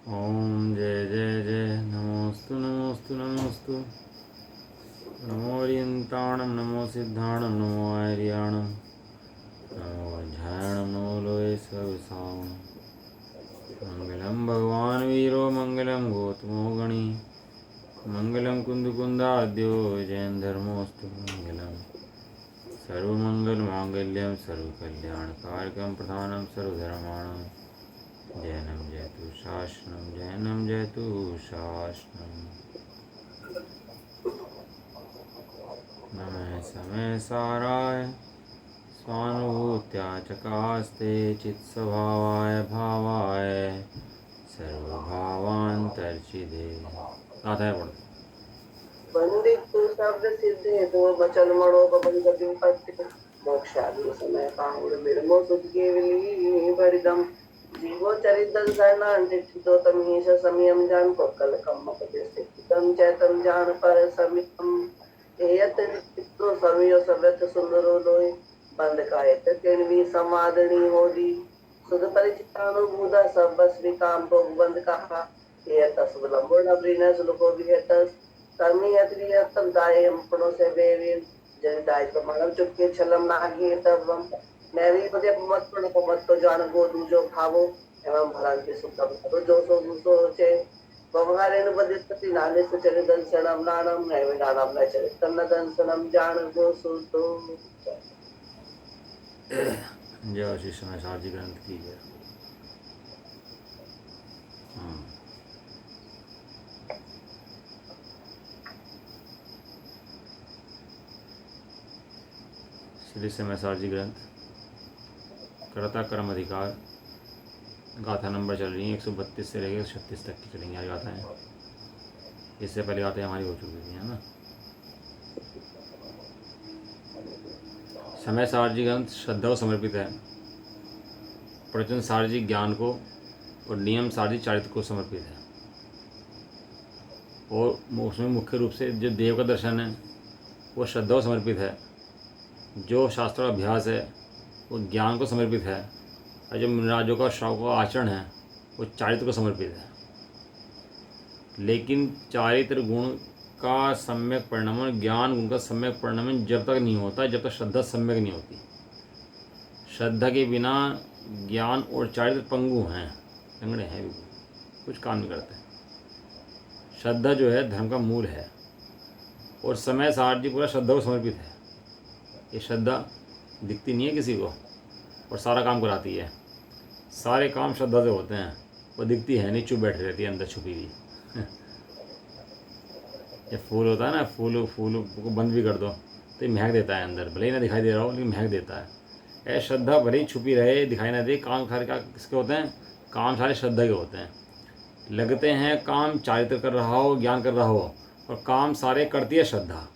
ओम जय जय जय नमोस्तु नमोस्तु नमोस्तु नमो ओरियंताणं नमो सिद्धाणं नमो आर्याणं नमो झायणं नमो लोये सविसावणं मंगलं भगवान् वीरो मंगलं गौतमो गणी मंगलं कुन्दकुन्दाद्यो जयं धर्मोऽस्तु मंगलं सर्वमङ्गलमाङ्गल्यं सर्वकल्याणकारकं प्रधानं सर्वधर्माणां जैनम जयतु शासनम जैनम जयतु शासनम नमः समय साराय स्वानुभूत्या चकास्ते चित्स्वभावाय भावाय सर्वभावान्तर्चिदे आता है पढ़ बंदितु शब्द सिद्धे दो वचन मनोपबंध विपत्ति मोक्षादि समय पाहुर बिरमो सुध केवली बरिदम जीवो चरितन शरणांतितो तमीश समयम जान को कल कम पतिस्थितम चैतम जान पर समितम एयत चित्तो समयो सव्यत सुंदरो लोय बंद कायत केनवी समादनी होदी सुध परिचितानुभूता सब बस विकाम को बंद कहा एयत सुबलंबो नब्रीना सुलको विहेतस कर्मी यत्रियत्तम दायम पणो से बेवीन जन दाय प्रमाणम चुपके छलम नागी तबम नैवी पदे मत पण तो जान गो दूजो भावो एवं भलन के सुखम तो जो सो चे व्यवहारेण बदितति नाने से चले दर्शनम नानम नैव नानम न चले तन्न दर्शनम जान गो सुतो जय श्री समय सारजी ग्रंथ की जय। श्री समय सारजी ग्रंथ कर्ता कर्म अधिकार गाथा नंबर चल रही है 132 से लेकर 36 तक की चलेंगी आज गाथाएँ। इससे पहले गाथाएँ हमारी हो चुकी थी, है ना। समय सारजी ग्रंथ श्रद्धा को समर्पित है, प्रवचन सारजी ज्ञान को और नियम सारजी चारित्र को समर्पित है। और उसमें मुख्य रूप से जो देव का दर्शन है वो श्रद्धा को समर्पित है, जो शास्त्र का अभ्यास है वो ज्ञान को समर्पित है, और जो मुनिराजों का श्राव का आचरण है वो चारित्र को समर्पित है। लेकिन चारित्र गुण का सम्यक परिणमन, ज्ञान गुण का सम्यक परिणमन जब तक नहीं होता जब तक श्रद्धा सम्यक नहीं होती। श्रद्धा के बिना ज्ञान और चारित्र पंगु हैं, लंगड़े हैं, बिल्कुल कुछ काम नहीं करते। श्रद्धा जो है धर्म का मूल है, और समय सारजी पूरा श्रद्धा को समर्पित है। ये श्रद्धा दिखती नहीं है किसी को और सारा काम कराती है। सारे काम श्रद्धा से होते हैं, वो दिखती है नहीं, चुप बैठी रहती है अंदर छुपी हुई। ये फूल होता है ना, फूल को बंद भी कर दो तो ये महक देता है अंदर, भले ही ना दिखाई दे रहा हो लेकिन महक देता है। ऐसे श्रद्धा भले ही छुपी रहे, दिखाई ना दे, काम सारे का किसके होते हैं? काम सारे श्रद्धा के होते हैं। लगते हैं काम चारित्र कर रहा हो, ज्ञान कर रहा हो, और काम सारे करती है श्रद्धा।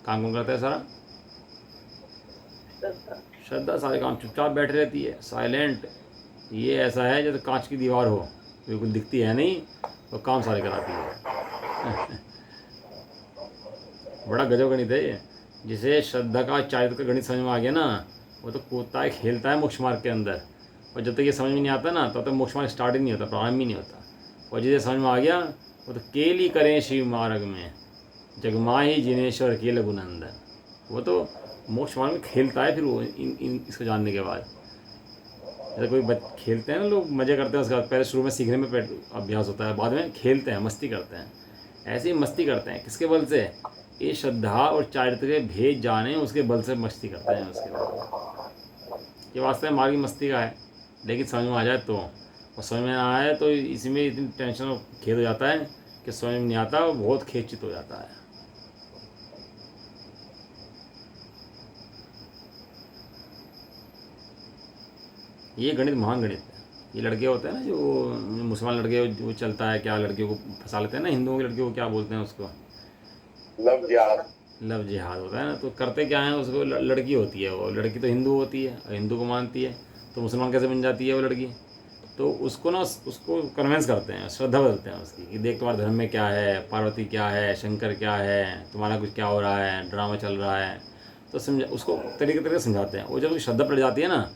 काम कौन करता है सारा? श्रद्धा सारे काम चुपचाप बैठे रहती है, साइलेंट। ये ऐसा है जैसे कांच की दीवार हो, बिल्कुल दिखती है नहीं और काम सारे कराती है। बड़ा गजब गणित है ये। जिसे श्रद्धा का चारित्र का गणित समझ में आ गया ना, वो तो कूदता है, खेलता है मोक्ष मार्ग के अंदर। और जब तक ये समझ में नहीं आता ना, तब तक मोक्ष मार्ग स्टार्ट ही नहीं होता, प्रारंभ ही नहीं होता। और जिसे समझ में आ गया वो तो केली करें शिव मार्ग में, जगमाही जिनेश्वर के लघुनंदन। वो तो मोक्ष मार्ग में खेलता है। फिर वो इसको जानने के बाद, जैसे कोई खेलते हैं ना लोग, मज़े करते हैं, उसके बाद पहले शुरू में सीखने में अभ्यास होता है, बाद में खेलते हैं, मस्ती करते हैं। ऐसे ही मस्ती करते हैं किसके बल से? ये श्रद्धा और चारित्र के भेद जाने, उसके बल से मस्ती करते हैं। उसके बाद ये वास्तव में मार्ग की मस्ती का है, लेकिन समझ में आ जाए तो, और समझ में ना आए तो इसमें इतनी टेंशन और खेद हो जाता है कि समझ में नहीं आता, बहुत खेचित हो जाता है। ये गणित महान गणित है। ये लड़के होते हैं ना, जो मुसलमान लड़के, वो चलता है क्या, लड़कियों को फंसा लेते हैं ना, हिंदुओं की लड़कियों को क्या बोलते हैं उसको? लव जिहाद होता है ना। तो करते क्या है, उसको लड़की होती है, वो लड़की तो हिंदू होती है और हिंदू को मानती है, तो मुसलमान कैसे बन जाती है वो लड़की? तो उसको ना, उसको कन्वेंस करते हैं, श्रद्धा बदलते हैं उसकी, कि देख तुम्हारे धर्म में क्या है, पार्वती क्या है, शंकर क्या है, तुम्हारा कुछ क्या हो रहा है, ड्रामा चल रहा है। तो समझा, उसको तरीके तरीके समझाते हैं। वो जब उसकी श्रद्धा पड़ जाती है ना,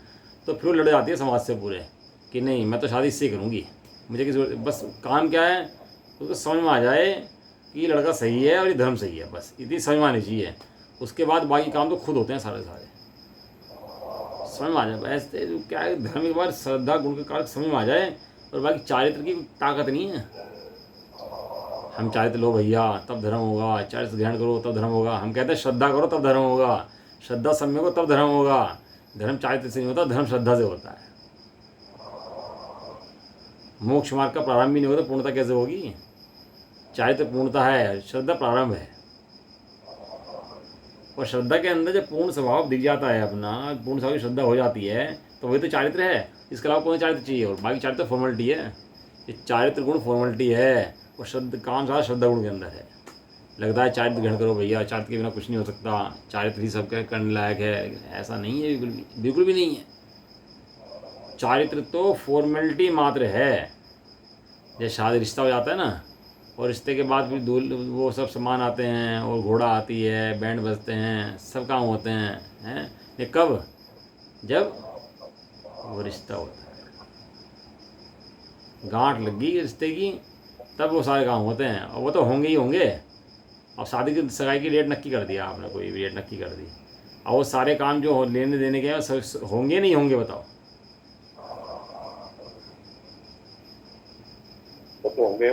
तो फिर वो लड़ जाती है समाज से पूरे, कि नहीं मैं तो शादी इससे ही करूँगी, मुझे किसी बस काम क्या है उसको समझ में आ जाए कि ये लड़का सही है और ये धर्म सही है, बस इतनी समझ में आनी चाहिए। उसके बाद बाकी काम तो खुद होते हैं सारे सारे, समझ में आ जाए। ऐसे क्या है, धर्म के बाद श्रद्धा गुण के कारक समझ में आ जाए और बाकी चारित्र की ताकत नहीं है। हम चारित्र लो भैया तब धर्म होगा, चारित्र ग्रहण करो तब धर्म होगा। हम कहते हैं श्रद्धा करो तब धर्म होगा, श्रद्धा सम्यक हो तब धर्म होगा। धर्म चारित्र से नहीं होता, धर्म श्रद्धा से होता है। मोक्ष मार्ग का प्रारंभ ही नहीं होता, पूर्णता कैसे होगी? चारित्र पूर्णता है, श्रद्धा प्रारंभ है। और श्रद्धा के अंदर जब पूर्ण स्वभाव दिख जाता है अपना, पूर्ण स्वभाव की श्रद्धा हो जाती है तो वही तो चारित्र है। इसके अलावा कौन चारित्र चाहिए? और बाकी चारित्र फॉर्मेलिटी है। ये चारित्र गुण फॉर्मेलिटी है और काम सारा श्रद्धा गुण के अंदर है। लगता है चारित्र ग्रहण करो भैया, चारित्र के बिना कुछ नहीं हो सकता, चारित्र ही सबके करने लायक है, ऐसा नहीं है, बिल्कुल भी नहीं है। चारित्र तो फॉर्मेलिटी मात्र है। जैसे शादी रिश्ता हो जाता है ना, और रिश्ते के बाद फिर वो सब सामान आते हैं और घोड़ा आती है, बैंड बजते हैं, सब काम होते हैं ये कब? जब वो रिश्ता होता है, गांठ लगी रिश्ते की, तब वो सारे काम होते हैं। और वो तो होंगे ही होंगे। अब शादी की सगाई की डेट नक्की कर दिया आपने, कोई भी डेट नक्की कर दी, और वो सारे काम जो लेने देने के होंगे नहीं होंगे? बताओ। तो होंगे,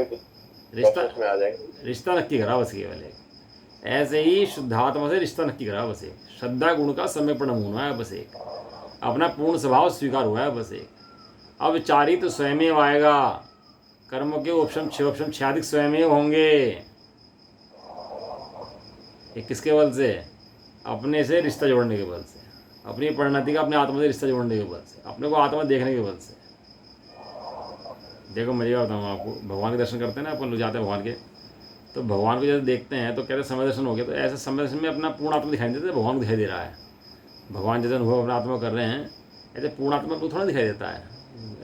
रिश्ता नक्की करा बस केवल एक। ऐसे ही शुद्धात्मा से रिश्ता नक्की करा बस एक। श्रद्धा गुण का समय परिणाम हुआ है बस एक। अपना पूर्ण स्वभाव स्वीकार हुआ है बस एक। अब चारित्र स्वयमेव आएगा। कर्मों के उपशम 6 उपशम 6 स्वयमेव होंगे। ये किसके बल से? अपने से रिश्ता जोड़ने के बल से, अपनी परिणति का अपने आत्मा से रिश्ता जोड़ने के बल से, अपने को आत्मा देखने के बल से। देखो मैं ये बताऊँ आपको, भगवान के दर्शन करते हैं ना अपन लोग, जाते हैं भगवान के, तो भगवान को जब देखते हैं तो कहते हैं समय दर्शन हो गया। तो ऐसे समय दर्शन में अपना पूर्ण आत्मा दिखाई देता है, भगवान को दिखाई दे रहा है। भगवान जैसे अनुभव अपना आत्मा कर रहे हैं, ऐसे पूर्ण आत्मा को थोड़ा दिखाई देता है।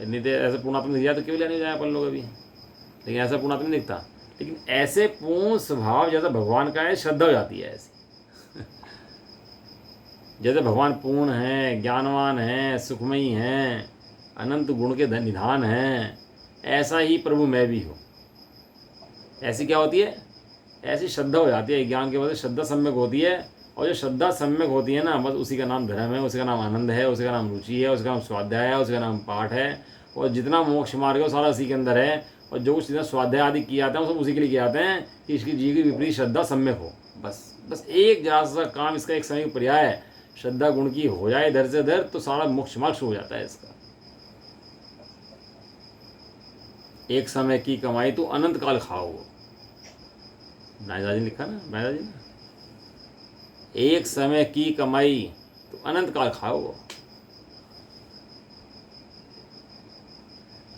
नहीं तो ऐसे पूर्ण आत्मा दिख जाए तो क्यों नहीं जाए अपन लोग अभी, लेकिन ऐसा पूर्ण आत्मा नहीं दिखता। लेकिन ऐसे पूर्ण स्वभाव जैसा भगवान का है, श्रद्धा हो जाती है ऐसी। जैसे भगवान पूर्ण हैं, ज्ञानवान हैं, सुखमयी हैं, अनंत गुण के निधान हैं, ऐसा ही प्रभु मैं भी हूँ। ऐसी क्या होती है? ऐसी श्रद्धा हो जाती है। ज्ञान के वजह से श्रद्धा सम्यक होती है। और जो श्रद्धा सम्यक होती है ना, बस उसी का नाम धर्म है, उसी का नाम आनंद है, उसी का नाम रुचि है, उसका नाम स्वाध्याय है, उसका नाम पाठ है। और जितना मोक्ष मार्ग है वो सारा उसी के अंदर है। और जो कुछ जितना स्वाध्याय आदि किए जाते हैं वो सब उसी के लिए किए जाते हैं कि इसकी जी की विपरीत श्रद्धा सम्यक हो। बस एक जरा सा काम इसका एक समय पर्याय है, श्रद्धा गुण की हो जाए इधर से उधर, तो सारा मोक्ष मार्ग शुरू हो जाता है इसका। एक समय की कमाई तो अनंत काल खाओ, नायदा जी ने लिखा ना, नायदा जी ने, एक समय की कमाई तो अनंत काल खाओ।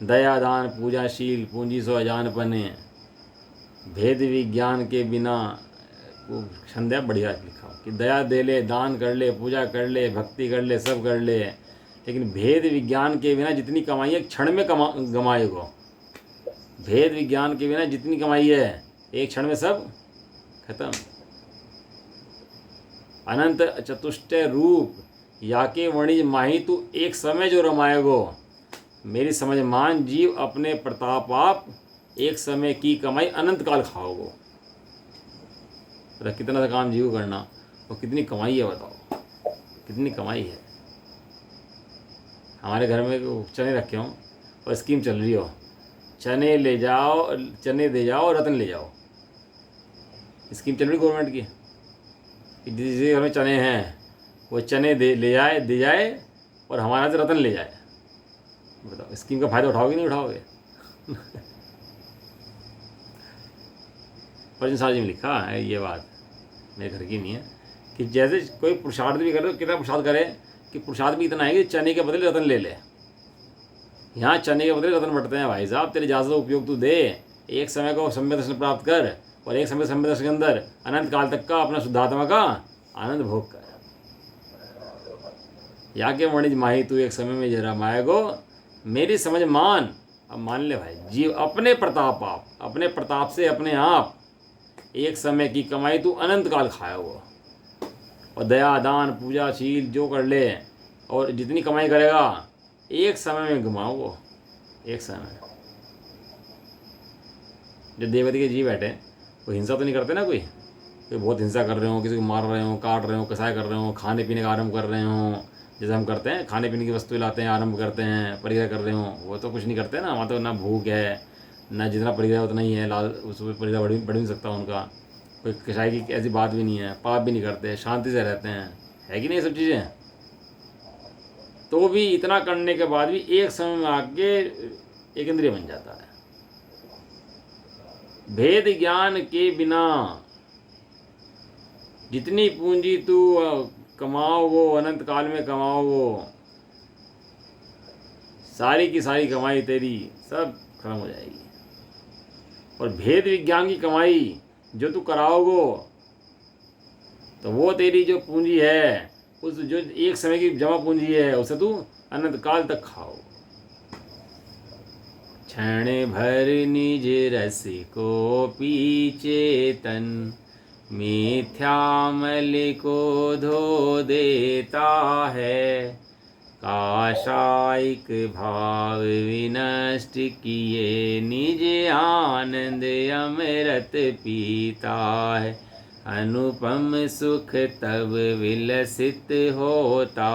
दया दान पूजाशील पूंजी सो अजानपने, भेद विज्ञान के बिना, वो संध्या बढ़िया लिखा कि दया दे ले, दान कर ले, पूजा कर ले, भक्ति कर ले, सब कर ले, लेकिन भेद विज्ञान के बिना जितनी कमाई है क्षण में गमाएगो। भेद विज्ञान के बिना जितनी कमाई है एक क्षण में सब खत्म। अनंत चतुष्टय रूप याके वणिज माही तू एक समय जो रमाएगो। मेरी समझ मान जीव अपने प्रताप आप, एक समय की कमाई अनंत काल खाओगो। तो कितना सा काम जीव करना और कितनी कमाई है, बताओ कितनी कमाई है। हमारे घर में चने रखे हों और स्कीम चल रही हो, चने ले जाओ, चने दे जाओ, रत्न ले जाओ। स्कीम चल रही गवर्नमेंट की कि जिस घर में चने हैं वो चने दे जाए और हमारे से रत्न ले जाए। बताओ स्कीम का फायदा उठाओगे नहीं उठाओगे? पर साहब जी में लिखा है ये बात, मेरे घर की नहीं है, कि जैसे कोई पुरुषार्थ भी करे तो कितना पुरुषार्थ करे कि पुरुषार्थ भी इतना है कि चने के बदले रत्न ले ले। यहाँ चने के बदले रत्न बटते हैं भाई साहब। तेरी इजाज़त उपयोग तू दे, एक समय को सम्यक दर्शन प्राप्त कर और एक समय सम्यक दर्शन के अंदर अनंत काल तक का अपना शुद्धात्मा का आनंद भोग कर। या के वणिज माही तू एक समय में जरा माएगो, मेरी समझ मान। अब मान ले भाई, जीव अपने प्रताप आप, अपने प्रताप से अपने आप एक समय की कमाई तू अनंत काल खाए हो। और दया दान पूजा शील जो कर ले और जितनी कमाई करेगा एक समय में घुमाओ। एक समय। जो देवगति के जीव बैठे वो हिंसा तो नहीं करते ना, कोई बहुत हिंसा कर रहे हो, किसी को मार रहे हो, काट रहे हो, कसाई कर रहे हो, खाने पीने का आरंभ कर रहे हो, जैसे हम करते हैं, खाने पीने की वस्तुएं लाते हैं, आरंभ करते हैं, परिग्रह कर रहे हो, वो तो कुछ नहीं करते ना। वहाँ तो ना भूख है, ना जितना परिग्रह उतना ही है, लाल उस पर परिग्रह बढ़ नहीं सकता उनका, कोई कसाई की ऐसी बात भी नहीं है, पाप भी नहीं करते, शांति से रहते हैं, है कि नहीं ये सब चीज़ें। तो भी इतना करने के बाद भी एक समय में आके एक इंद्रिय बन जाता है। भेद ज्ञान के बिना जितनी पूंजी तू कमाओ वो अनंत काल में कमाओ, वो सारी की सारी कमाई तेरी सब खत्म हो जाएगी। और भेद विज्ञान की कमाई जो तू कराओगो तो वो तेरी जो पूंजी है, उस जो एक समय की जमा पूंजी है, उसे तू अनंत काल तक खाओ। क्षण भर निज रस को पीछे तन, मिथ्यामल को धो देता है। काशायिक भाव विनष्ट किए, निज आनंद अमृत पीता है। अनुपम सुख तब विलसित होता,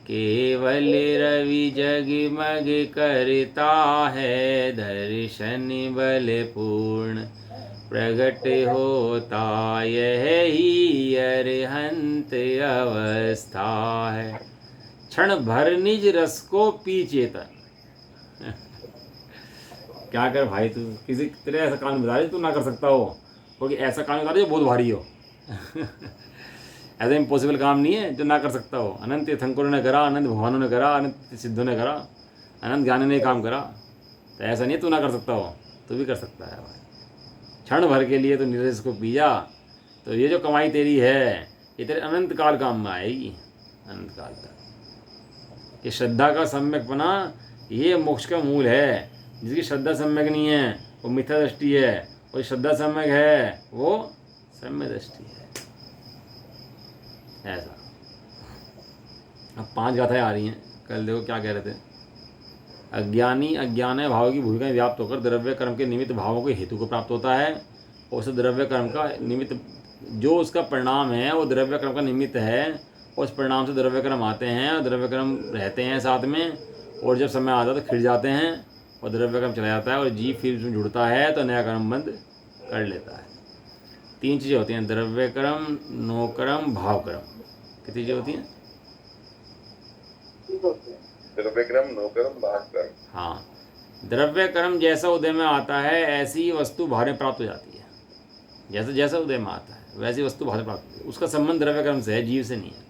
केवल रवि जगमग करता है। दर्शन बल पूर्ण प्रगट होता, यही अरहंत अवस्था है। क्षण भर निज रस को पी चेतन। क्या कर भाई, तू किसी तेरे ऐसा काम बता रहे तू ना कर सकता हो, क्योंकि ऐसा काम बता रहे जो बहुत भारी हो। ऐसा इम्पॉसिबल काम नहीं है जो ना कर सकता हो। अनंत तीर्थंकरों ने करा, अनंत भगवानों ने करा, अनंत सिद्धों ने करा, अनंत ज्ञानी ने काम करा। तो ऐसा नहीं है तू ना कर सकता हो, तू भी कर सकता है भाई। क्षण भर के लिए तो निर्देश को पी जा, तो ये जो कमाई तेरी है ये तेरे अनंत काल काम में आएगी, अनंत काल तक। कि श्रद्धा का सम्यकपना ये मोक्ष का मूल है। जिसकी श्रद्धा सम्यक नहीं है वो मिथ्या दृष्टि है, और श्रद्धा सम्यक है वो सम्य दृष्टि है। ऐसा। अब 5 गाथाएं आ रही हैं, कल देखो क्या कह रहे थे। अज्ञानी अज्ञान भाव की भूमिका व्याप्त होकर द्रव्य कर्म के निमित्त भावों के हेतु को प्राप्त होता है, और उस द्रव्य कर्म का निमित्त जो उसका परिणाम है वो द्रव्य कर्म का निमित्त है, और उस परिणाम से द्रव्य कर्म आते हैं और द्रव्य कर्म रहते हैं साथ में, और जब समय आता है तो खिड़ जाते हैं और द्रव्य कर्म चला जाता है, और जीव फिर उसमें जुड़ता है तो नया कर्म बंद कर लेता है। 3 चीज़ें होती हैं, द्रव्य कर्म, नो कर्म, भाव कर्म। कितनी चीज़ें होती हैं? द्रव्य कर्म, नो कर्म, भाव कर्म। हाँ, द्रव्य कर्म जैसा उदय में आता है ऐसी वस्तु बाहर में प्राप्त हो जाती है। जैसा जैसा उदय में आता है वैसी वस्तु बाहर प्राप्त होती है। उसका संबंध द्रव्य कर्म से है, जीव से नहीं है।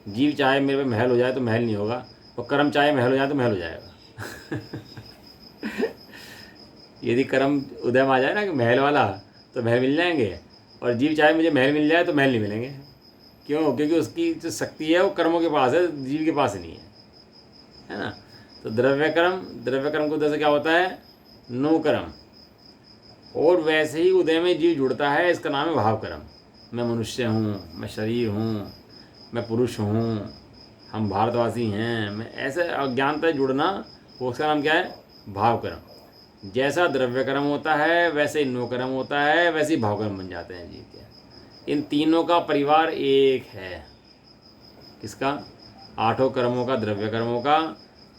जीव चाहे मेरे पे महल हो जाए तो महल नहीं होगा, और कर्म चाहे महल हो जाए तो महल हो जाएगा। यदि कर्म उदय में आ जाए ना कि महल वाला, तो महल मिल जाएंगे, और जीव चाहे मुझे महल मिल जाए तो महल नहीं मिलेंगे। क्यों? क्योंकि उसकी जो शक्ति है वो कर्मों के पास है, जीव के पास नहीं है ना। तो द्रव्य कर्म को उदय से क्या होता है? नो कर्म। और वैसे ही उदय में जीव जुड़ता है, इसका नाम है भाव कर्म। मैं मनुष्य हूँ, मैं शरीर हूँ, मैं पुरुष हूँ, हम भारतवासी हैं, मैं ऐसे अज्ञानता जुड़ना, वो उसका नाम क्या है? भाव कर्म। जैसा द्रव्य कर्म होता है वैसे ही नो कर्म होता है, वैसे ही भाव कर्म बन जाते हैं जीव के। इन तीनों का परिवार एक है। किसका? 8 कर्मों का, द्रव्य कर्मों का,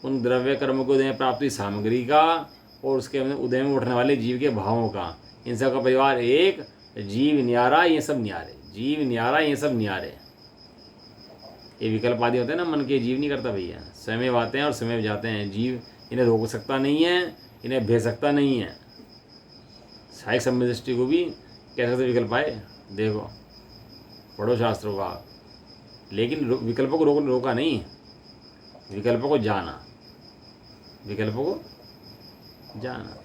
उन द्रव्य कर्मों को उदय प्राप्ति सामग्री का, और उसके उदय में उठने वाले जीव के भावों का। इन सब का परिवार एक। जीव न्यारा, ये सब न्यारे। जीव न्यारा, ये सब न्यारे। ये विकल्प आदि होते हैं ना मन के, जीव नहीं करता भैया। स्वयं आते हैं और स्वयं जाते हैं। जीव इन्हें रोक सकता नहीं है, इन्हें भेज सकता नहीं है। साहिक सम्य दृष्टि को भी कैसे विकल्प आए देखो, पढ़ो शास्त्रों का। लेकिन विकल्पों को रोका नहीं, विकल्पों को जाना, विकल्पों को जाना।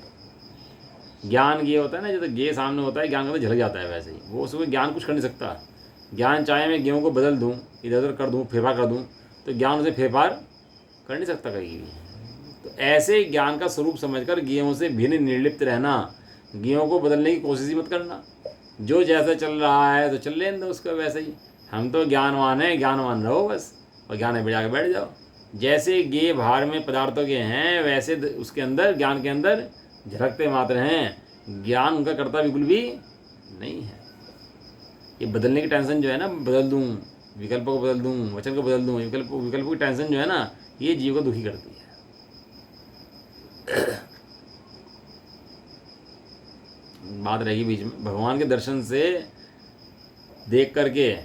ज्ञान ये होता है ना, जैसे गे सामने होता है, ज्ञान का तो झलक जाता है, वैसे ही वो उसमें ज्ञान कुछ कर नहीं सकता। ज्ञान चाहे मैं गेहूँ को बदल दूँ, इधर उधर कर दूँ, फेरफार कर दूँ, तो ज्ञान उसे फेरफार कर नहीं सकता कहीं भी। तो ऐसे ज्ञान का स्वरूप समझकर गेहूँ से भिन्न निर्लिप्त रहना, गेहूँ को बदलने की कोशिश ही मत करना। जो जैसा चल रहा है तो चल लेने दो उसका वैसे ही। हम तो ज्ञानवान है, ज्ञानवान रहो बस, और ज्ञान में जाकर बैठ जाओ। जैसे गे भार में पदार्थों के हैं, वैसे उसके अंदर, ज्ञान के अंदर झलकते मात्र हैं। ज्ञान उनका करता बिल्कुल भी नहीं है। ये बदलने की टेंशन जो है ना, बदल दूँ, विकल्प को बदल दूँ, वचन को बदल दूँ, विकल्प की टेंशन जो है ना, ये जीव को दुखी करती है। बात रहेगी बीच में, भगवान के दर्शन से देख करके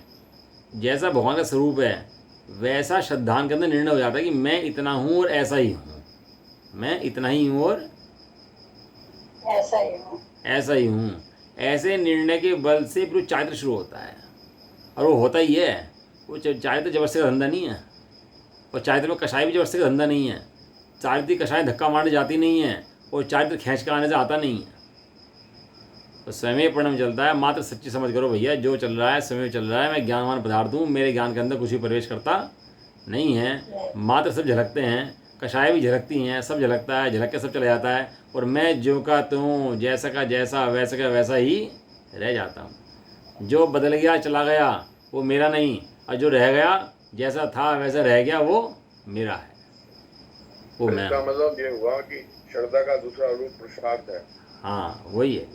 जैसा भगवान का स्वरूप है, वैसा श्रद्धान के अंदर निर्णय हो जाता है कि मैं इतना हूँ और ऐसा ही हूँ, मैं इतना ही हूँ और ऐसा ही हूँ। ऐसा ही हूँ। ऐसे निर्णय के बल से फिर चारित्र शुरू होता है, और वो होता ही है। वो चारित्र जबरदस्ती का धंधा नहीं है, और चारित्र में कषाय भी जबरदस्ती का धंधा नहीं है। चारित्र कषाय धक्का मारने जाती नहीं है, और चारित्र खींच कर आने से आता नहीं है। तो स्वयं परिणाम चलता है। मात्र सच्ची समझ करो भैया, जो चल रहा है स्वयं चल रहा है। मैं ज्ञानवान पदार्थ हूँ, मेरे ज्ञान के अंदर कुछ भी प्रवेश करता नहीं है। मात्र सब झलकते हैं, कषाय भी झलकती हैं, सब झलकता है, झलक के सब चला जाता है, और मैं जो का त्यों, जैसा का जैसा, वैसा का वैसा ही रह जाता हूँ। जो बदल गया चला गया वो मेरा नहीं, और जो रह गया जैसा था वैसा रह गया वो मेरा है, वो मैं इसका हूँ। मतलब ये हुआ कि श्रद्धा का दूसरा रूप पुरुषार्थ है। हाँ वही है।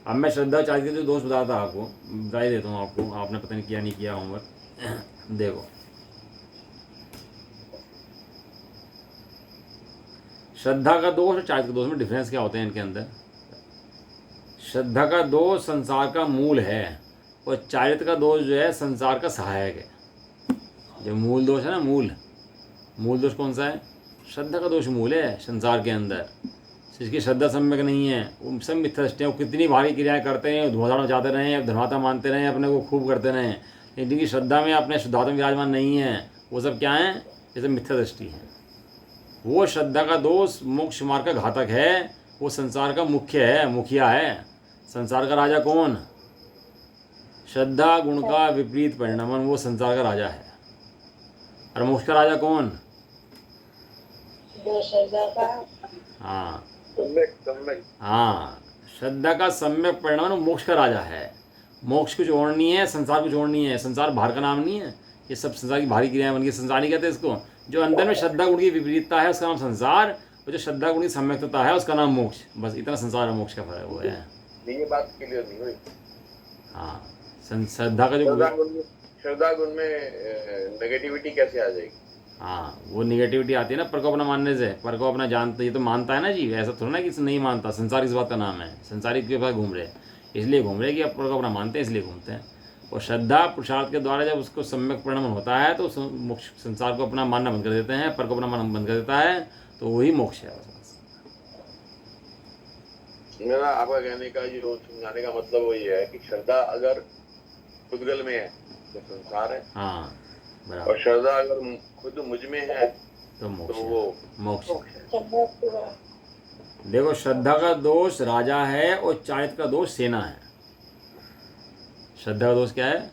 अब मैं श्रद्धा चार्ज के जो दोस्त बताता आपको, बता ही देता हूँ आपको, आपने पता नहीं किया नहीं किया होमवर्क। देखो, श्रद्धा का दोष और चारित्र का दोष में डिफरेंस क्या होते हैं इनके अंदर। श्रद्धा का दोष संसार का मूल है, और चारित्र का दोष जो है संसार का सहायक है। जो मूल दोष है ना, मूल दोष कौन सा है? श्रद्धा का दोष मूल है संसार के अंदर। जिसकी श्रद्धा सम्यक नहीं है, वो सब मिथ्या दृष्टि है। वो कितनी भारी क्रियाएं करते हैं, धुआंधार मचाते रहें, धर्मात्मा मानते रहें, अपने को खूब करते रहें, लेकिन जिनकी श्रद्धा में अपने शुद्धात्मा विराजमान नहीं है, वो सब क्या है? ये सब मिथ्या दृष्टि है। वो श्रद्धा का दोष मोक्ष मार्ग का घातक है। वो संसार का मुख्य है, मुखिया है। संसार का राजा कौन? श्रद्धा गुण का विपरीत परिणमन, वो संसार का राजा है। और मोक्ष का राजा कौन? जो श्रद्धा का हाँ सम्यक हाँ, श्रद्धा का सम्यक परिणाम मोक्ष का राजा है। मोक्ष कुछ और नहीं है, संसार कुछ और नहीं है। संसार बाहर का नाम नहीं है, ये सब संसार की भारी क्रियाएं बन गई। संसार नहीं कहते इसको। जो अंदर में श्रद्धा गुण की विपरीतता है उसका नाम संसार, और जो श्रद्धा गुण की सम्यकता है उसका नाम मोक्ष। बस इतना संसार और मोक्ष का फर्क वो है। ये बात क्लियर नहीं हुई। हाँ, श्रद्धा का जो श्रद्धा गुण में नेगेटिविटी कैसे आ जाएगी? हाँ, वो निगेटिविटी आती है ना पर को अपना मानने से। पर को अपना जानता, ये तो मानता है ना जी, ऐसा थोड़ा ना कि नहीं मानता। संसार इस बात का नाम है। संसारिक के पास घूम रहे, इसलिए घूम रहे कि अब पर को अपना मानते हैं, इसलिए घूमते हैं। और श्रद्धा पुरुषार्थ के द्वारा जब उसको सम्यक परिणाम होता है तो मोक्ष, संसार को अपना मानना बंद कर देते हैं, पर को अपना मानना बंद कर देता है, तो वही मोक्ष है। मेरा आपका कहने का जो समझाने का मतलब वही है कि श्रद्धा अगर खुदगल में है तो संसार है। हाँ बराबर। और श्रद्धा अगर खुद मुझ में है तो मोक्ष तो है। वो मोक्ष है। श्रद्धा पूरा देखो, श्रद्धा का दोष राजा है और चारित्र का दोष सेना है। श्रद्धा का दोष क्या है?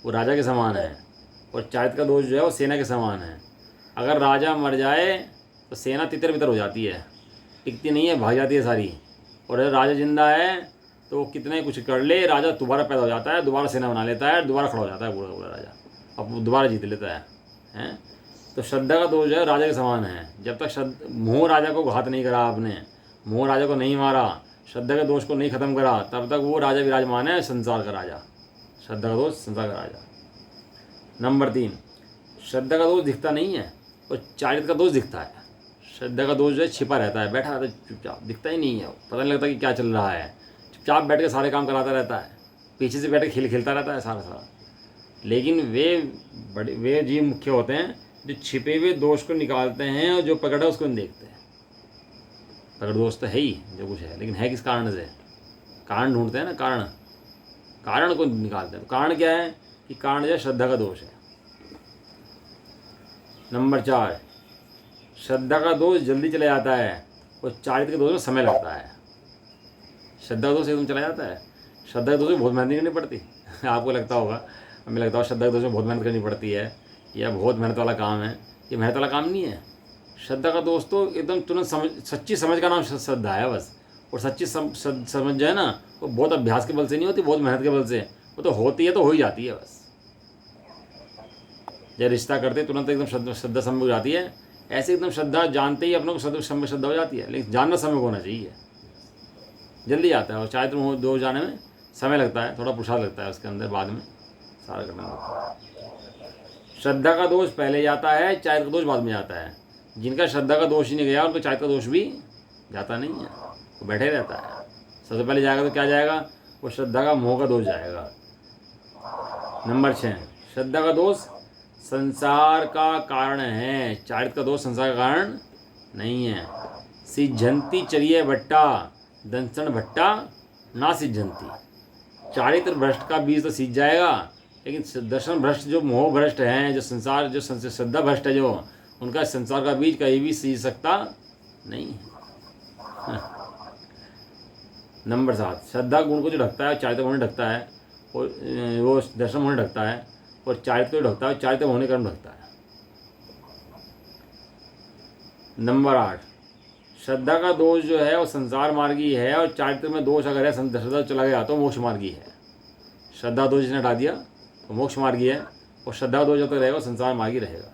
वो राजा के समान है, और चारित्र का दोष जो है वो सेना के समान है। अगर राजा मर जाए तो सेना तितर बितर हो जाती है, टिकती नहीं है, भाग जाती है सारी। और अगर राजा जिंदा है तो कितने कुछ कर ले, राजा दोबारा पैदा हो जाता है, दोबारा सेना बना लेता है, दोबारा खड़ा हो जाता है पूरा पूरा राजा, अब वो दोबारा जीत लेता है, हैं? तो श्रद्धा का दोष जो है राजा के समान है। जब तक मोह राजा को घात नहीं करा आपने, मोह राजा को नहीं मारा, श्रद्धा के दोष को नहीं खत्म करा, तब तक वो राजा विराजमान है, संसार का राजा। श्रद्धा का दोष संसार का राजा। नंबर 3, श्रद्धा का दोष दिखता नहीं है और चारित्र का दोष दिखता है। श्रद्धा का दोष जो है छिपा रहता है, बैठा रहता है चुपचाप, दिखता ही नहीं है, पता नहीं लगता कि क्या चल रहा है। चुपचाप बैठ के सारे काम कराता रहता है, पीछे से बैठ के खेलता रहता है सारा। लेकिन वे जीव मुख्य होते हैं जो छिपे हुए दोष को निकालते हैं, और जो पकड़ा उसको नहीं देखते। पकड़ दोष तो है ही जो कुछ है, लेकिन है किस कारण से? कारण ढूंढते हैं ना, कारण को निकालते हैं। तो कारण क्या है? कि कारण जो है श्रद्धा का दोष है। नंबर 4, श्रद्धा का दोष जल्दी चला जाता है और चारित्र के दोष में समय लगता है। श्रद्धा का दोष एकदम चला जाता है। श्रद्धा के दोष में बहुत मेहनत नहीं करनी पड़ती। आपको लगता होगा, हमें लगता है श्रद्धा के दोष में बहुत मेहनत करनी पड़ती है, या बहुत मेहनत वाला काम है। ये मेहनत वाला काम नहीं है। श्रद्धा का दोष तो एकदम तुरंत सच्ची समझ का नाम श्रद्धा है बस। और सच्ची समझ जो है ना, वो बहुत अभ्यास के बल से नहीं होती, बहुत मेहनत के बल से। वो तो होती है तो हो ही जाती है बस। जब रिश्ता करते तुरंत एकदम श्रद्धा सम्यक हो जाती है, ऐसे एकदम श्रद्धा जानते ही अपनों को श्रद्धा हो जाती है, लेकिन जानना सम्यक होना चाहिए, जल्दी आता है। और चाहे तुम दो जाने में समय लगता है, थोड़ा पुरुषार्थ लगता है उसके अंदर, बाद में सारा करना होता है। श्रद्धा का दोष पहले जाता है, चारित्र का दोष बाद में जाता है। जिनका श्रद्धा का दोष ही नहीं गया उनको चारित्र का दोष भी जाता नहीं है, वो बैठे रहता है। सबसे पहले जाएगा तो क्या जाएगा, वो श्रद्धा का मोह का दोष जाएगा। नंबर 6, श्रद्धा का दोष संसार का कारण है, चारित्र का दोष संसार का कारण नहीं है। सिद्धंती चरिय भट्टा दंसन भट्टा ना सिद्धंती। चारित्र भ्रष्ट का बीज तो सींच जाएगा, लेकिन दर्शन भ्रष्ट जो मोह भ्रष्ट हैं, जो संसार जो श्रद्धा भ्रष्ट है, जो उनका संसार का बीज कहीं भी सींच सकता नहीं है। नंबर 7, श्रद्धा गुण को जो ढकता है चारित्र होने ढकता है, और वो दर्शन होने ढकता है, और चारित्र को ढकता है, चारित्र होने कर्म ढकता है। नंबर 8, श्रद्धा का दोष जो है वो संसार मार्गी है, और चारित्र में दोष अगर है श्रद्धा चला गया तो मोक्ष मार्गी है। श्रद्धा दोष जिसने हटा दिया तो मोक्ष मार्गी है, और श्रद्धा दोष जब तक रहेगा संसार मार्गी रहेगा।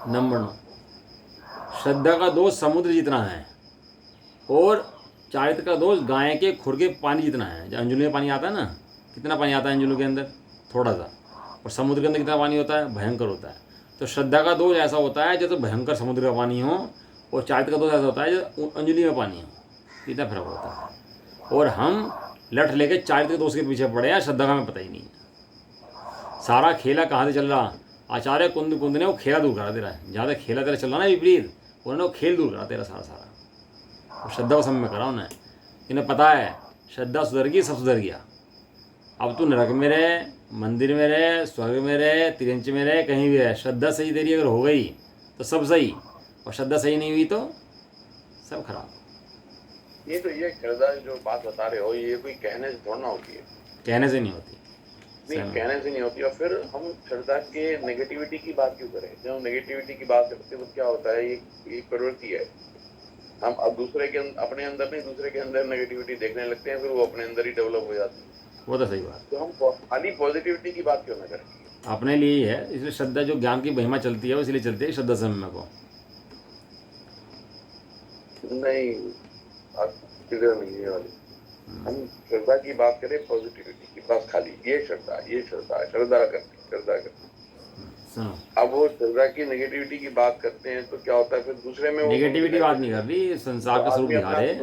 नंबर 9, श्रद्धा का दोष समुद्र जितना है, और चारित्र का दोष गाय के खुर के पानी जितना है। जब अंजुली में पानी आता है ना, कितना पानी आता है अंजुली के अंदर, थोड़ा सा, और समुद्र के अंदर कितना पानी होता है, भयंकर होता है। तो श्रद्धा का दोष ऐसा होता है जैसे भयंकर समुद्र का पानी हो, और चारित्र का दोष ऐसा होता है जैसे अंजुली में पानी हो, इतना फर्क होता है। और हम लठ लेके चारित्र के दोष के पीछे पड़े हैं, श्रद्धा का हमें पता ही नहीं है। सारा खेला कहाँ से चल रहा, आचार्य कुंद ने वो खेला दूर करा दे रहा है। जहाँ तक खेला तेरा चल रहा ना विपरीत, उन्होंने वो खेल दूर करा तेरा सारा और श्रद्धा को समय करा उन्हें। इन्हें पता है श्रद्धा सुधर गई, सब सुधर गया। अब तू नरक में रहे, मंदिर में रहे, स्वर्ग में रहे, तिरंच में रहे, कहीं भी रहे, श्रद्धा सही तेरी अगर हो गई तो सब सही, और श्रद्धा सही नहीं हुई तो सब खराब। ये श्रद्धा जो बात बता रहे हो, ये कोई कहने से थोड़ा ना होती है, कहने से नहीं होती, नहीं कहने से नहीं होती। और फिर हम श्रद्धा के नेगेटिविटी की बात क्यों करें? जब नेगेटिविटी की बात करते हैं तो क्या होता है, ये प्रवृत्ति है। हम अब दूसरे के अपने अंदर नहीं, दूसरे के अंदर नेगेटिविटी देखने लगते हैं, फिर वो अपने अंदर ही डेवलप हो जाती है। वो तो सही बात। तो हम खाली पॉजिटिविटी की बात क्यों ना करें? अपने लिए ही है, इसलिए श्रद्धा जो ज्ञान की महिमा चलती है इसलिए चलती है श्रद्धा समय को। नहीं, किधर नहीं ये वाली। हम श्रद्धा की बात करें, पॉजिटिविटी की बात, खाली ये श्रद्धा श्रद्धा करते। सुनो, अब वो श्रद्धा की नेगेटिविटी की बात करते हैं तो क्या होता है, फिर दूसरे में नेगेटिविटी बात नहीं कर रही, संसार का स्वरूप दिखा रहे।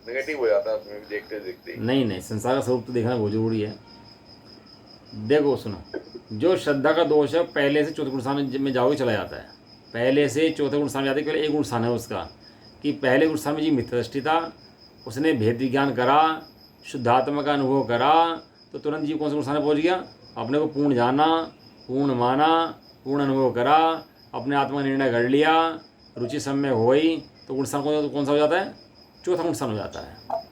नेगेटिव हो जाता है उसमें देखते देखते। नहीं, संसार का स्वरूप तो देखना बहुत जरूरी है। देखो सुनो, जो श्रद्धा का दोष है पहले से चौथे गुण स्थान में जाओगे चला जाता है। पहले से चौथे गुण स्थान में जाते केवल एक गुण स्थान है उसका, कि पहले गुण स्थान में जी मिथ्या दृष्टि था, उसने भेद विज्ञान करा, शुद्धात्मा का अनुभव करा, तो तुरंत जीव कौन से गुण स्थान में पहुँच गया, अपने को पूर्ण जाना, पूर्ण माना, पूर्ण अनुभव करा, अपने आत्मा निर्णय कर लिया, रुचि सम्य हो गई, तो गुण स्थान कौन सा हो जाता है, चौथा गुण स्थान हो जाता है।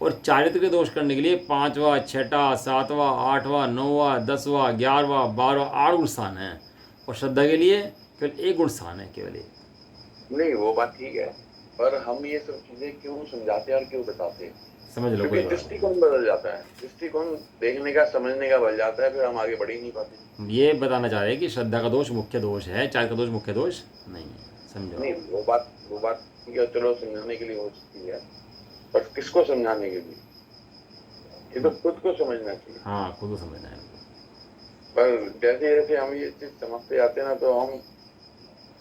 और चारित्र के दोष करने के लिए 5वां, 6वां, 7वां, 8वां, 9वां, 10वां, 11वां, 12वां, 8 गुण स्थान है, और श्रद्धा के लिए केवल एक गुण स्थान है, केवल एक। नहीं वो बात ठीक है, पर हम ये सब चीजें क्यों समझाते हैं और क्यों बताते हैं? समझ लो, क्योंकि दृष्टिकोण बदल जाता है, दृष्टिकोण देखने का समझने का बदल जाता है, फिर हम आगे बढ़ ही नहीं पाते। ये बताना चाह रहे हैं कि श्रद्धा का दोष मुख्य दोष है, चारित्र का दोष मुख्य दोष नहीं है। समझो नहीं, वो बात ठीक है, चलो समझाने के लिए हो सकती है, पर किसको समझाने के लिए? ये तो खुद को समझना चाहिए। हाँ, खुद को समझना है। पर जैसे जैसे हम ये चीज समझते आते हैं ना, तो हम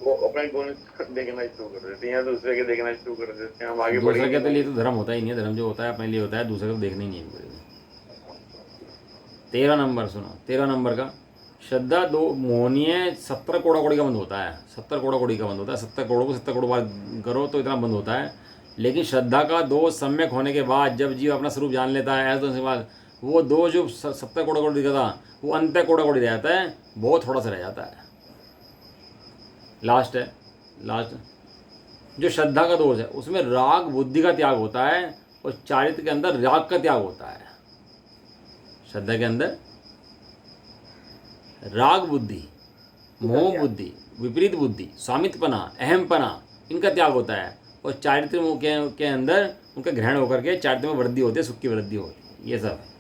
वो अपने गुण देखना शुरू कर देते हैं या दूसरे के देखना शुरू कर देते हैं, हम आगे बढ़े। दूसरे के लिए तो धर्म होता ही नहीं है, धर्म जो होता है अपने लिए होता है, दूसरे को देखना ही नहीं है। 13 नंबर सुनो, 13 नंबर का, श्रद्धा दो मोहनीय 70 कोड़ा-कोड़ी का बंद होता है, 70 कोड़ा-कोड़ी का बंद होता है। 70 करोड़ को 70 करोड़ बार करो तो इतना बंद होता है। लेकिन श्रद्धा का दोष सम्यक होने के बाद जब जीव अपना स्वरूप जान लेता है, ऐसे बाद वो दो जो 70 कोड़ा-कोड़ी दिखा था वो अंत कोड़ा-कोड़ी रह जाता है, बहुत थोड़ा सा रह जाता है। लास्ट जो श्रद्धा का दोष है उसमें राग बुद्धि का त्याग होता है, और चारित्र के अंदर राग का त्याग होता है। श्रद्धा के अंदर राग बुद्धि, मोह बुद्धि, विपरीत बुद्धि, स्वामित्वपना, अहमपना, इनका त्याग होता है। और चारित्र के अंदर उनका ग्रहण होकर के चारित्र में वृद्धि होती है, सुख की वृद्धि होती है। ये सब है।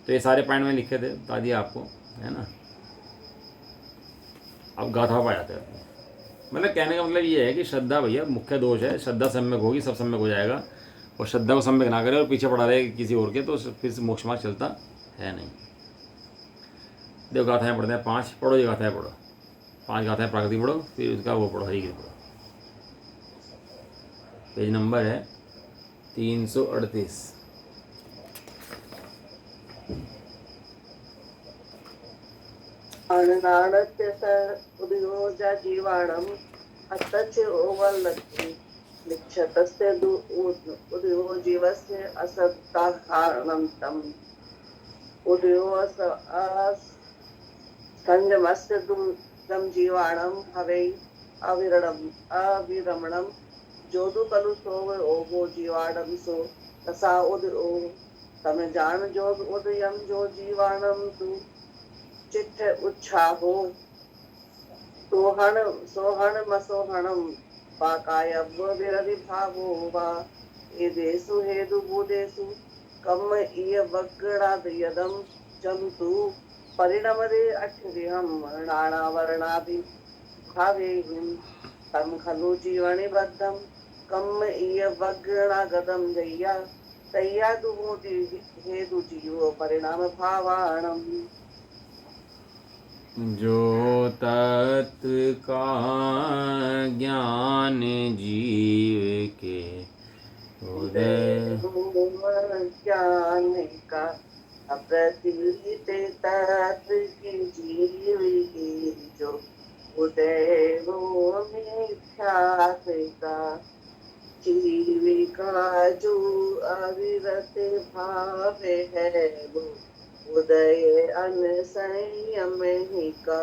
तो ये सारे पॉइंट में लिखे थे, बता दिया आपको, है ना। अब गाथा पा जाते हैं। मतलब कहने का मतलब ये है कि श्रद्धा भैया मुख्य दोष है। श्रद्धा सम्यक होगी सब सम्यक हो जाएगा, और श्रद्धा को सम्यक ना करे और पीछे पड़ा रहे किसी और के, तो फिर से मोक्ष मार्ग चलता है नहीं। देखो गाथाएँ पढ़ते हैं 5, पढ़ो ये गाथाएँ पढ़ो, 5 गाथाएँ प्राकृतिक पढ़ो, फिर उसका वो पढ़ो हरिगिरी पढ़ो। पेज नंबर है 338। अननाणस्य स उद्योजा जीवाणम् अतच ओवल्लति निक्षतस्य उदयो जीवस्य असत्ताहारणं तम् उदयो संयमस्य दुर्गम जीवाणं हवै अविरमणं जोदु कलु सोव ओगो जीवाणं सो तसा उदयो तम जान जोग उदयम जो जीवाणं तु चित्त उच्छाहो सोहन मसोहनम पाकाय विरधि भावो वा एदेषु हेतु भूतेषु कम इय वग्गणाद यदम जन्तु परिणमदे अक्षरिहं नानावर्णादि भावेहिं तं खलु जीवने बद्धं कम इय वग्गणागतं जय्या तय्या दुभूति हेतु जीवो परिणाम भावाणम्। जो तत्व का ज्ञान जीव के उदय ज्ञान का अप्रतीत तत्व की जीव की जो उदय हो मिथ्यात्व का जीविका जो अविरत भाव है वो उदय अनसंयम ही का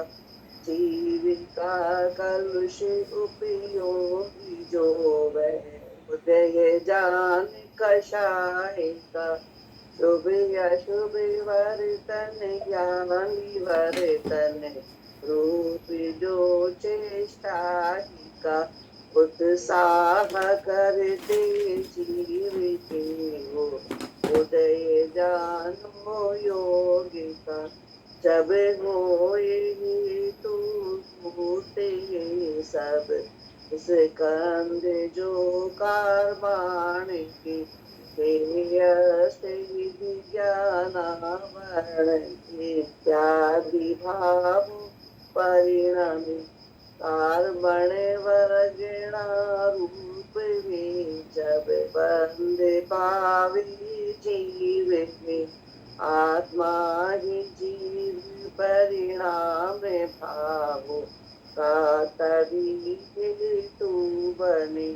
जीविका कलुष उपयोगी जो वह उदय जान कषाय का शुभ अशुभ वर्तन ज्ञानी वर्तन रूप जो चेष्टा ही का उत्साह करते जीव के वो उदय जानो योगिका जब होए तू भूते सब स्कंद जो कारबाण के ज्ञानावरण इत्यादि भाव परिणामी कार्बण वर्गणा रूप में जब बंद पावे जीव में आत्मा ही जीव परिणाम भावो का तभी तू बने।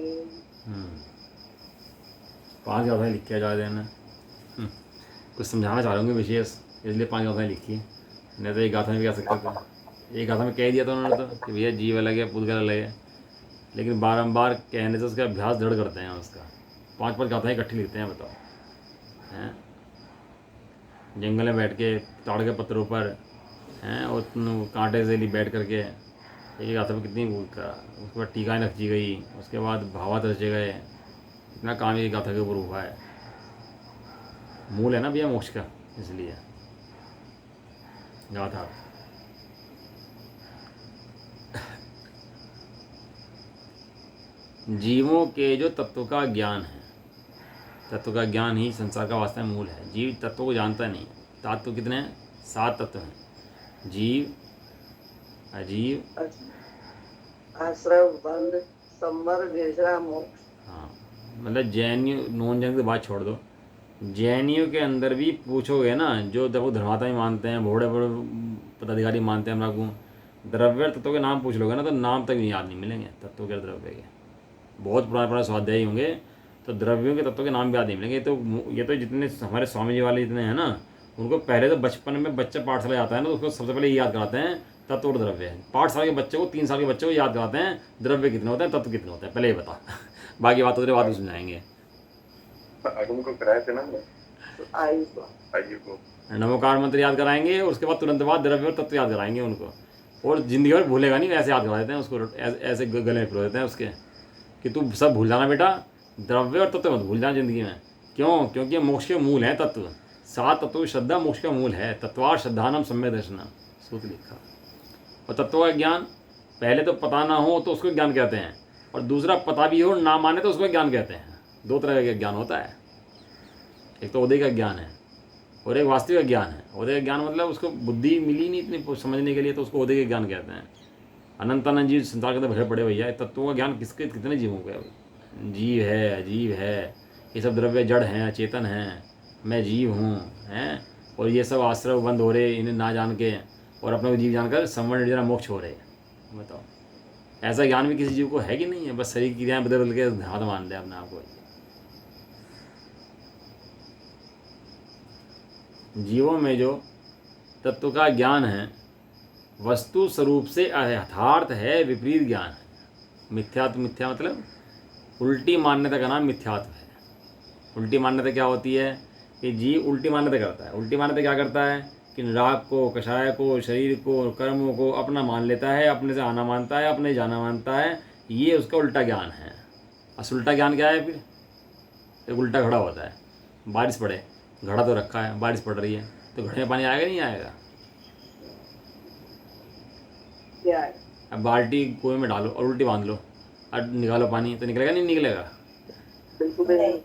5 गाथाएँ लिख के जा देना। कुछ समझाना चाह रहा हूँ विशेष, इसलिए 5 गाथाएँ लिखी हैं, नहीं तो एक गाथा में भी कह सकते थे। एक गाथा में कह दिया था उन्होंने तो कि भैया जीव अलग है पुद्गल अलग है, लेकिन बारंबार कहने से उसका अभ्यास दृढ़ करते हैं उसका। 5 गाथाएँ इकट्ठी लिखते हैं, बताओ हैं। जंगल में बैठ के ताड़ के पत्थरों पर हैं और कांटे से बैठ करके एक गाथा में कितनी उसके बाद टीकाएँ रखी गई, उसके बाद भावात रचे गए, इतना काम एक गाथा के ऊपर हुआ है। मूल है ना भैया मोक्ष का, इसलिए गाथा। जीवों के जो तत्व का ज्ञान है, तत्व का ज्ञान ही संसार का वास्तव में मूल है। जीव तत्व को जानता नहीं। तत्व कितने हैं? 7 तत्व हैं। जीव, अजीव, आश्रव, बंध, संवर, निर्जरा, मोक्ष। हाँ, मतलब जैनियों नॉन जैन की बात छोड़ दो, जैनियों के अंदर भी पूछोगे ना, जो देखो धर्मात्मा ही मानते हैं, बड़े बड़े पदाधिकारी मानते हैं हमारा को, द्रव्य तत्वों के नाम पूछ लोगे ना तो नाम तक याद नहीं मिलेंगे तत्वों के, द्रव्य के। बहुत पुराने स्वाध्यायी होंगे तो द्रव्यों के तत्वों के नाम भी याद नहीं मिलेंगे। ये तो जितने हमारे स्वामी जी वाले जितने हैं ना, उनको पहले तो बचपन में बच्चा पाठशाला जाता है ना, तो उसको सबसे पहले ये याद कराते हैं तत्व और द्रव्य है। 5 साल के बच्चे को, 3 साल के बच्चे को याद कराते हैं द्रव्य कितने होते हैं, तत्व कितने होते हैं, पहले ये बता। बाकी बात बाद में समझाएंगे। को कराए थे ना आयु को नमोकार मंत्र याद कराएंगे, और उसके बाद तुरंत बाद द्रव्य और तत्व याद कराएंगे उनको, और जिंदगी भर भूलेगा नहीं, ऐसे याद करा देते हैं उसको, ऐसे गले में पिरो देते हैं उसके कि तू सब भूल जाना बेटा, द्रव्य और तत्व मत भूल जाना जिंदगी में। क्यों? क्योंकि मोक्ष के मूल है तत्व। 7 तत्व की श्रद्धा मोक्ष का मूल है। तत्वार श्रद्धानम सम्यक दर्शनम, सूत्र लिखा। और तत्व का ज्ञान पहले तो पता ना हो तो उसको ज्ञान कहते हैं, और दूसरा पता भी हो ना माने तो उसको ज्ञान कहते हैं। दो तरह का ज्ञान होता है, एक तो उदय का ज्ञान है और एक वास्तविक ज्ञान है। उदय का ज्ञान मतलब उसको बुद्धि मिली नहीं इतनी समझने के लिए, तो उसको उदय का ज्ञान कहते हैं। अनंत अनंत जीव संसार के अंदर भरे पड़े भैया, तत्वों का ज्ञान किसके कितने जीवों का? जीव है, अजीव है, ये सब द्रव्य जड़ हैं, अचेतन हैं, मैं जीव हूँ, हैं, और ये सब आश्रय बंद हो रहे इन्हें ना जान के, और अपने को जीव जानकर संवर्ण निर्जरा मोक्ष हो रहे। बताओ, ऐसा ज्ञान भी किसी जीव को है कि नहीं है? बस शरीर की क्रियाएं बदल बदल के हाथ मान ले अपने आप को। जीवों में जो तत्व का ज्ञान है वस्तु स्वरूप से यथार्थ है, विपरीत ज्ञान है। मिथ्यात्व, मिथ्या मतलब उल्टी मान्यता का नाम मिथ्यात्व है। उल्टी मान्यता क्या होती है कि जीव उल्टी मान्यता करता है। उल्टी मान्यता क्या करता है कि राग को, कषाय को, शरीर को, कर्मों को अपना मान लेता है, अपने से आना मानता है, अपने जाना मानता है। ये उसका उल्टा ज्ञान है। असल उल्टा ज्ञान क्या है? फिर एक उल्टा घड़ा होता है, बारिश पड़े, घड़ा तो रखा है, बारिश पड़ रही है, तो घड़े में पानी आएगा नहीं आएगा? क्या है? अब बाल्टी कुएं में डालो और उल्टी बांध लो और निकालो पानी, तो निकलेगा नहीं निकलेगा? बिल्कुल भी नहीं।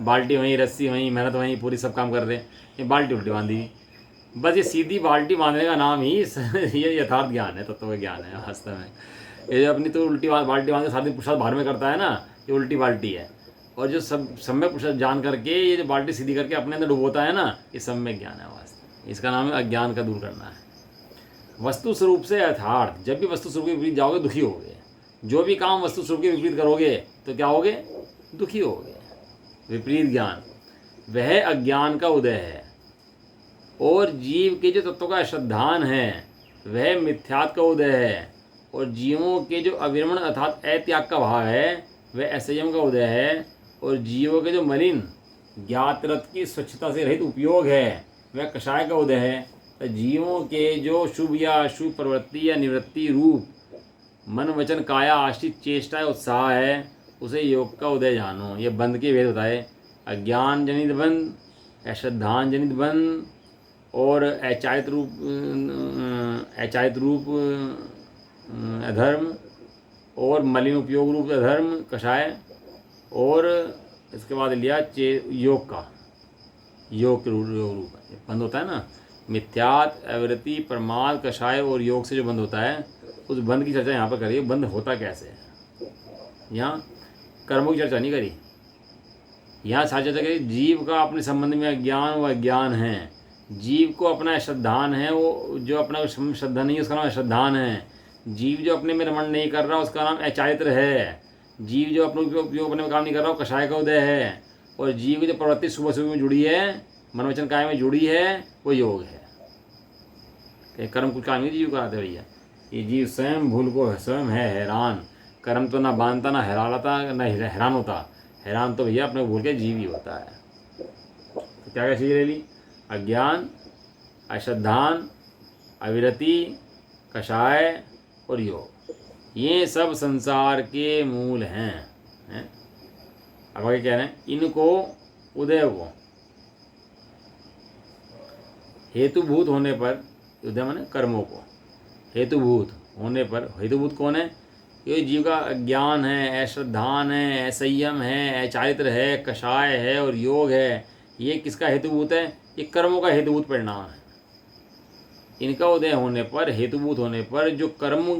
बाल्टी वहीं, रस्सी वहीं, मेहनत वहीं, पूरी सब काम कर रहे हैं, ये बाल्टी उल्टी बांधी। बस ये सीधी बाल्टी बांधने का नाम ही ये यथार्थ ज्ञान है, तत्व का ज्ञान है वास्तव में। ये जो अपनी तो उल्टी बाल्टी बांध के सारी पुरुषार्थ बाहर में करता है ना, ये उल्टी बाल्टी है। और जो सब सम्यक पुरुषार्थ जान करके ये जो बाल्टी सीधी करके अपने अंदर डुबोता है ना, ये सम्यक ज्ञान है वास्तव में। इसका नाम है अज्ञान का दूर करना है। वस्तु स्वरूप से यथार्थ, जब भी वस्तु स्वरूप के विपरीत जाओगे दुखी होगे। जो भी काम वस्तु स्वरूप के विपरीत करोगे तो क्या होगे? दुखी होगे। विपरीत ज्ञान वह अज्ञान का उदय है, और जीव के जो तत्वों का अश्रद्धान है वह मिथ्यात्व का उदय है, और जीवों के जो अविरमण अर्थात अत्याग का भाव है वह असंयम का उदय है, और जीवों के जो मलिन ज्ञात रथ की स्वच्छता से रहित उपयोग है वह कषाय का उदय है। तो जीवों के जो शुभ या अशुभ प्रवृत्ति या निवृत्ति रूप मन वचन काया आश्रित चेष्टा उत्साह है, उसे योग का उदय जानो। ये बंध के भेद बताए, अज्ञान जनित बंध, अश्रद्धान जनित बंध, और अचायत रूप अधर्म, और मलिन उपयोग रूप अधर्म कषाय, और इसके बाद लिया योग का, योग के रूप बंद होता है ना। मिथ्यात, अवृत्ति, प्रमाद, कषाय और योग से जो बंद होता है, उस बंद की चर्चा यहाँ पर करिए। बंद होता कैसे है? यहाँ कर्मों की चर्चा नहीं करी, यहाँ सारी चर्चा करी जीव का अपने संबंध में अज्ञान व अज्ञान है। जीव को अपना श्रद्धान है, वो जो अपना श्रद्धा नहीं है उसका नाम श्रद्धान है। जीव जो अपने में रमण नहीं कर रहा उसका नाम अचारित्र है। जीव जो अपने उपयोग अपने में काम नहीं कर रहा वो कषाय का उदय है। और जीव की जो प्रवृत्ति सुबह सुबह में जुड़ी है, मनोवचन काय में जुड़ी है, वो योग है। कर्म कुछ काम नहीं जीव कराते भैया, ये जीव स्वयं भूल को स्वयं है हैरान। कर्म तो ना बांधता, ना हैराता, ना हैरान होता। हैरान तो भैया अपने भूल के जीव ही होता है। तो क्या क्या चीज़ ले ली? अज्ञान, अश्रद्धान, अविरति, कषाय और योग, ये सब संसार के मूल हैं। अब आगे कह रहे हैं इनको उदय को हेतुभूत होने पर, उदय माने कर्मों को हेतुभूत होने पर, हेतुभूत कौन है? ये जीव का अज्ञान है, अश्रद्धान है, असंयम है, अचारित्र है, कषाय है और योग है। ये किसका हेतुभूत है? ये कर्मों का हेतुभूत परिणाम है। इनका उदय होने पर, हेतुभूत होने पर, जो कर्म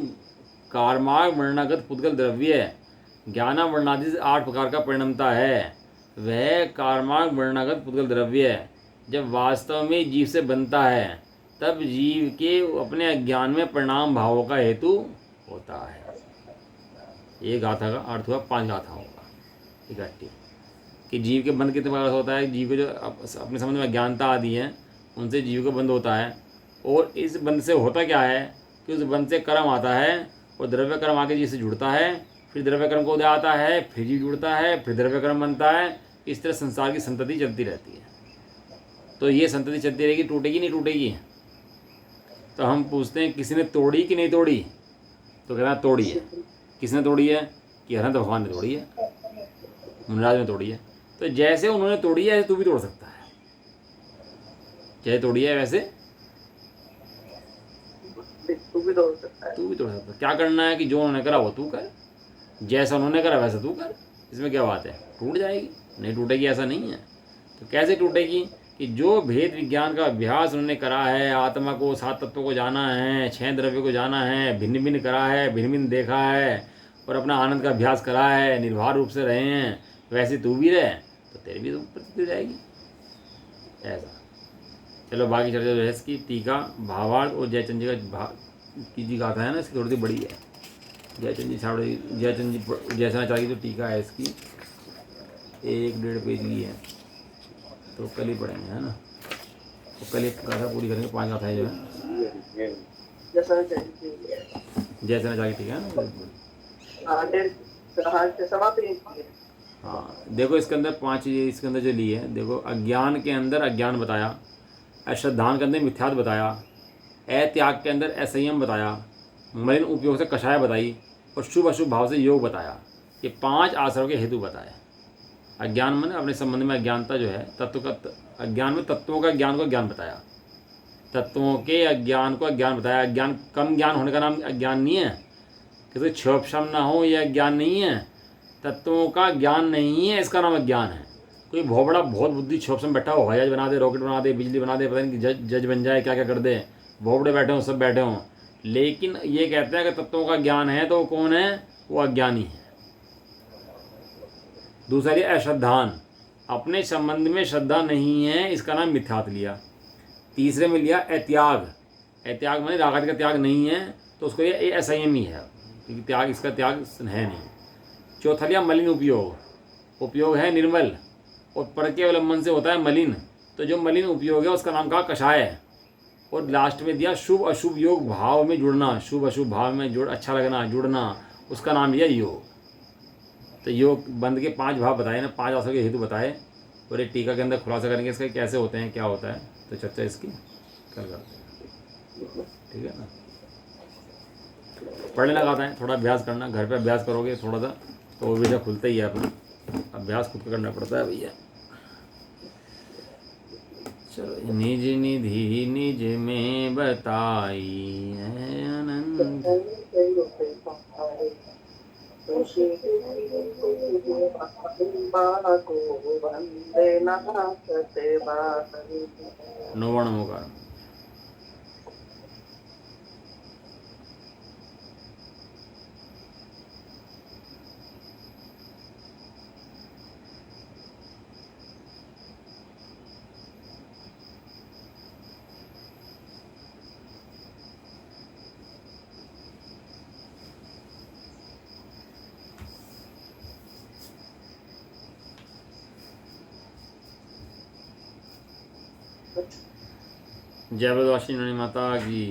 कार्माग वर्णागत पुद्गल द्रव्य ज्ञाना वर्णादि से 8 प्रकार का परिणमता है, वह कार्माग वर्णागत पुद्गल द्रव्य जब वास्तव में जीव से बनता है तब जीव के अपने अज्ञान में परिणाम भावों का हेतु होता है। ये गाथा का अर्थ हुआ 5 गाथाओं का इकट्ठी, कि जीव के बंध कितने प्रकार होता है। जीव के जो अपने संबंध में अज्ञानता आदि है उनसे जीव का बंध होता है। और इस बंध से होता क्या है कि उस बंध से कर्म आता है, और द्रव्य कर्म आके जीव से जुड़ता है, फिर द्रव्य कर्म को उदय आता है, फिर जीव जुड़ता है, फिर द्रव्य कर्म बनता है। इस तरह संसार की संतति चलती रहती है। तो ये संतति चलती रहेगी, टूटेगी नहीं टूटेगी? तो हम पूछते हैं किसी ने तोड़ी कि नहीं तोड़ी? तो कहना तोड़ी है। किसने तोड़ी है? कि हरंत भगवान ने तोड़ी है, मुनराज ने तोड़ी है। तो जैसे उन्होंने तोड़ी है तू भी तोड़ सकता है। जैसे तोड़ी है वैसे तू भी तोड़ सकता है। तू भी तोड़ सकता है। क्या करना है कि जो उन्होंने करा वो तू कर, जैसा उन्होंने करा वैसा तू कर, इसमें क्या बात है? टूट जाएगी? नहीं टूटेगी, ऐसा नहीं है। तो कैसे टूटेगी? कि जो भेद विज्ञान का अभ्यास उन्होंने करा है, आत्मा को, 7 तत्वों को जाना है, 6 द्रव्य को जाना है, भिन्न भिन्न करा है, भिन्न भिन्न देखा है और अपना आनंद का अभ्यास करा है, निर्भर रूप से रहे हैं, वैसे तू भी रहे तो तेरी भी प्रतीति हो जाएगी। ऐसा। चलो बाकी चर्चा जो है इसकी टीका, भावार्थ और जयचंद जी का जी गाथा है ना, इसकी थोड़ी सी बड़ी है। जयचंद जी साढ़े जयचंद जी जयचंद्राचार्य की जो टीका है इसकी 1-1.5 पेज की है, तो कल ही पढ़ेंगे, है ना। तो कल एक गाथा पूरी करेंगे, 5 गाथाएं जो है जयचंद्राचार्य की टीका है ना। हाँ देखो इसके अंदर 5 चीज़ें इसके अंदर जो ली है। देखो अज्ञान के अंदर अज्ञान बताया, अश्रद्धान के अंदर मिथ्यात्व बताया, अत्याग के अंदर असंयम बताया, मलिन उपयोग से कषाय बताई और शुभ अशुभ भाव से योग बताया। ये 5 आश्रयों के हेतु बताए। अज्ञान में अपने संबंध में अज्ञानता जो है, तत्व का अज्ञान में तत्वों का ज्ञान को ज्ञान बताया, तत्वों के अज्ञान को अज्ञान बताया। अज्ञान कम ज्ञान होने का नाम अज्ञान नहीं है, किसी क्षोभक्षम ना हो, यह अज्ञान नहीं है। तत्वों का ज्ञान नहीं है, इसका नाम अज्ञान है। कोई भोबड़ा बहुत बुद्धि क्षोभक्षम बैठा हो, हवाई जहाज बना दे, रॉकेट बना दे, बिजली बना दे, पता नहीं जज बन जाए, क्या क्या कर दे, भोबड़े बैठे हों, सब बैठे हों, लेकिन ये कहते हैं कि तत्वों का ज्ञान है, तो वो कौन है? वो अज्ञानी है। दूसरी अश्रद्धान, अपने संबंध में श्रद्धा नहीं है, इसका नाम मिथ्यात्व लिया। तीसरे में लिया अत्याग, अत्याग माने राग का त्याग नहीं है, तो उसको ये असंयमी है, क्योंकि त्याग, इसका त्याग है नहीं। चौथा लिया मलिन उपयोग, उपयोग है निर्मल और पर के अवलंबन से होता है मलिन, तो जो मलिन उपयोग है उसका नाम कहा कषाय है। और लास्ट में दिया शुभ अशुभ योग भाव में जुड़ना, शुभ अशुभ भाव में जुड़, अच्छा लगना, जुड़ना, उसका नाम लिया योग। तो योग बंद के 5 भाव बताए ना, 5 आश्रय के हेतु बताए, और एक टीका के अंदर खुलासा करेंगे इसका कैसे होते हैं, क्या होता है। तो चर्चा इसकी कल करते हैं, ठीक है ना। पढ़ने लगाता है, थोड़ा अभ्यास करना, घर पे अभ्यास करोगे थोड़ा सा तो वो विषय खुलता ही है। अपना अभ्यास खुद को करना पड़ता है भैया। चलो निज निधि निज में बताई है आनंद, नौवर्ण होगा। जय बदवासिनी माता की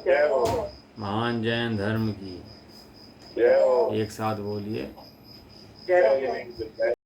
जय हो, महान जैन धर्म की जय हो। एक साथ बोलिए। जय